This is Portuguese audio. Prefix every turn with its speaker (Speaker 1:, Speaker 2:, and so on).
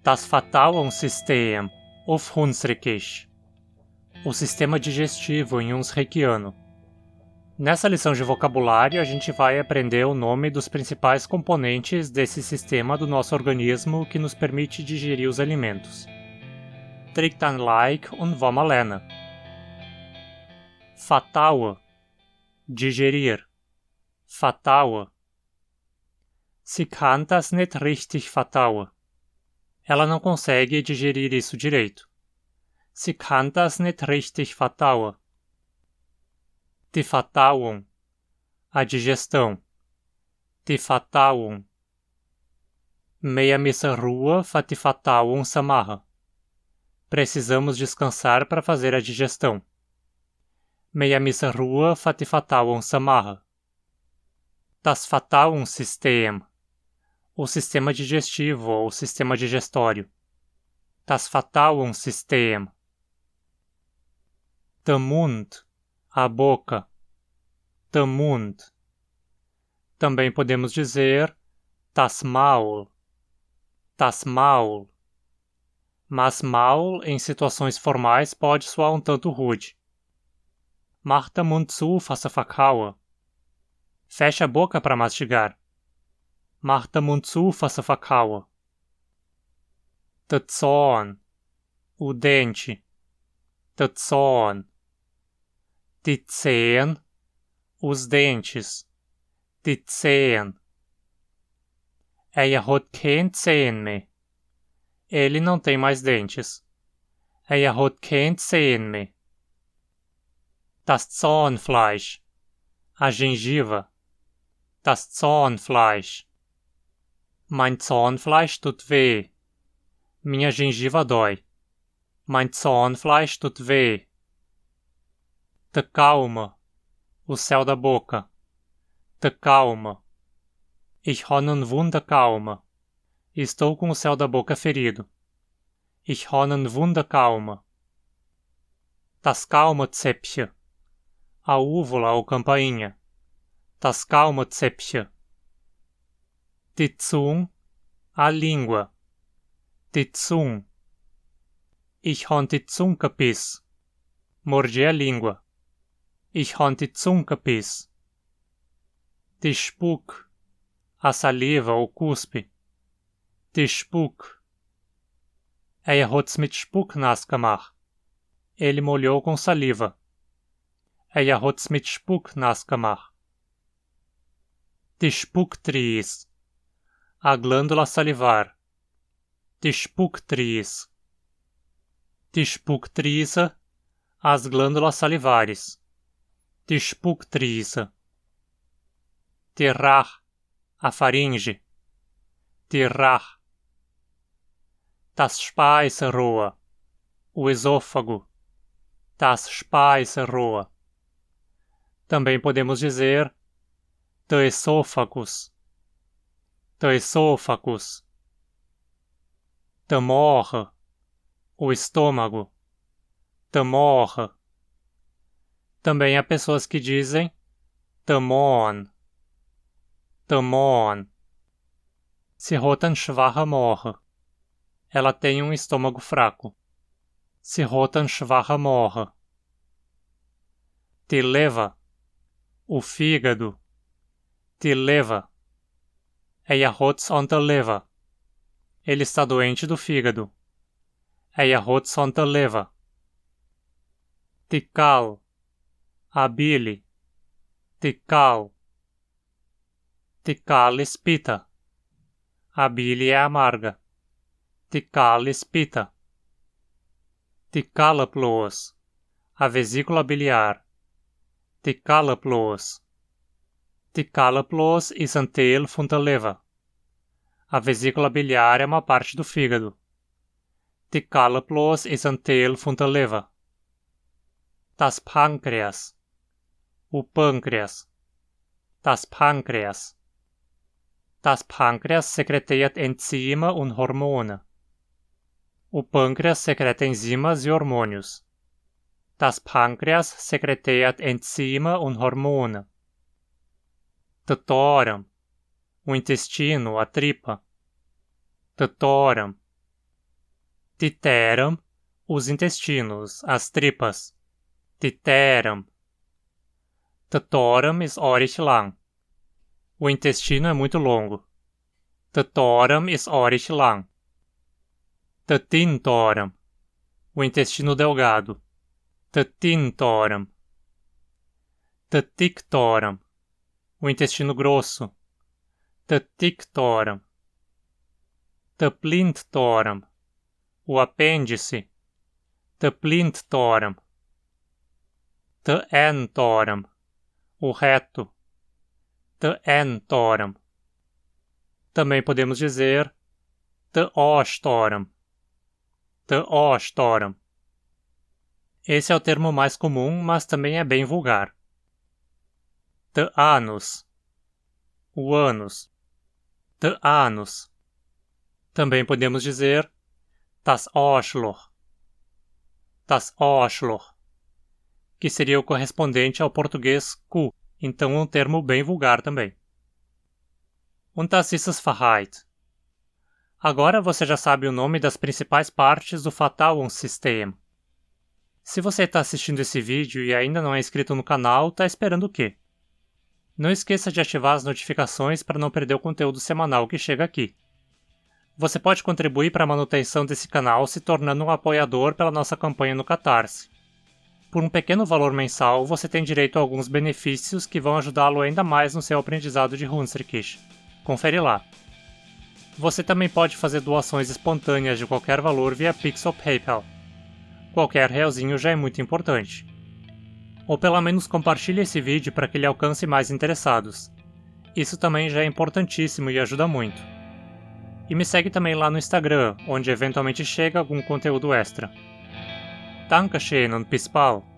Speaker 1: Das Verdauungssystem auf Hunsrückisch. O sistema digestivo em Hunsrückiano. Nessa lição de vocabulário, a gente vai aprender o nome dos principais componentes desse sistema do nosso organismo que nos permite digerir os alimentos. Tryck ein Like und vamos lernen. Verdauen. Digerir. Verdauen. Sie kann das nicht richtig verdauen. Ela não consegue digerir isso direito. Sie kann das nicht richtig verdauen. Die Verdauung. A digestão. Die Verdauung. Wir müssen Ruhe für die Verdauung machen. Precisamos descansar para fazer a digestão. Wir müssen Ruhe für die Verdauung machen. Das Verdauungssystem. O sistema digestivo ou sistema digestório. Das Verdauungssystem. Der Mund. A boca. Der Mund. Também podemos dizer das Maul. Das Maul. Mas Maul em situações formais pode soar um tanto rude. Mach den Mund zu, faça verkauen. Feche a boca para mastigar. Mach den Mund zu, faça verkauen. Der Zahn. O dente. Der Zahn. Die Zehen. Os dentes. Die Zehen. Hat kein Zehen mehr. Ele não tem mais dentes. Hat kein Zehen mehr. Das Zahnfleisch. A gengiva. Das Zahnfleisch. Mein Zahnfleisch tut weh. Minha gengiva dói. Mein Zahnfleisch tut weh. Der Gaume. O céu da boca. Der Gaume. Ich habe einen Wundgaume. Estou com o céu da boca ferido. Ich habe einen Wundgaume. Das Gaumezäpfchen. A úvula ou campainha. Das Gaumezäpfchen. Die Zunge. A língua. Die Zunge. Ich habe die Zunge gebissen. Mordi a língua. Ich habe die Zunge gebissen. Die Spuck. A saliva ou cuspe. Die Spuck. Hat's mit Spuck nass gemacht. Ele molhou com saliva. Hat's mit Spuck nass gemacht. Die Spuckdrüse. A glândula salivar. Die Spuckdrüse. Die Spuckdrüse. As glândulas salivares. Die Spuckdrüse. Die Rach. A faringe. Die Rach. Das Speiseröhr. O esôfago. Das Speiseröhr. Também podemos dizer der Esophagus. Der Esophagus. Der Magen. O estômago. Der Magen. Também há pessoas que dizem der Magen. Der Magen. Sie hat einen schwachen Magen. Ela tem um estômago fraco. Sie hat einen schwachen Magen. Die Leber. O fígado. Die Leber. Hat's an der Leber. Ele está doente do fígado. Hat's an der Leber. Die Galle. A bile. Die Galle. Die Galle ist bitter. A bile é amarga. Die Galle ist bitter. Die Gallenblase. A vesícula biliar. Die Gallenblase. Die Gallenblase ist ein Teil von der Leber. A vesícula biliar é uma parte do fígado. Die Gallenblase ist ein Teil von der Leber. Das Pankreas. O pâncreas. Das Pankreas. Das Pankreas sekreteert Enzyme und Hormone. O pâncreas secreta enzimas e hormônios. Das Pankreas sekreteert Enzyme und Hormone. Der Darm. O intestino, a tripa. Der Darm. Titeram, os intestinos, as tripas. Titeram. Tetoram is orit lang. O intestino é muito longo. Tetoram is orit lang. Tetintoram. O intestino delgado. Tetintoram. Tetictoram. O intestino grosso. Tetictoram. Teplinttoram. O apêndice. Teplinttoram. Teentoram. O reto. Teentoram. Também podemos dizer teostoram. Teostoram. Esse é o termo mais comum, mas também é bem vulgar. Teanus. O ânus. Teanus. Também podemos dizer tas oshlor. Tas oshlor. Que seria o correspondente ao português cu, então um termo bem vulgar também. Und das ist es Verhalten. Agora você já sabe o nome das principais partes do Verdauungssystem. Se você está assistindo esse vídeo e ainda não é inscrito no canal, está esperando o quê? Não esqueça de ativar as notificações para não perder o conteúdo semanal que chega aqui. Você pode contribuir para a manutenção desse canal se tornando um apoiador pela nossa campanha no Catarse. Por um pequeno valor mensal, você tem direito a alguns benefícios que vão ajudá-lo ainda mais no seu aprendizado de Hunsrück. Confere lá. Você também pode fazer doações espontâneas de qualquer valor via Pix ou PayPal. Qualquer realzinho já é muito importante. Ou pelo menos compartilhe esse vídeo para que ele alcance mais interessados. Isso também já é importantíssimo e ajuda muito. E me segue também lá no Instagram, onde eventualmente chega algum conteúdo extra. Dankeschön und bis bald!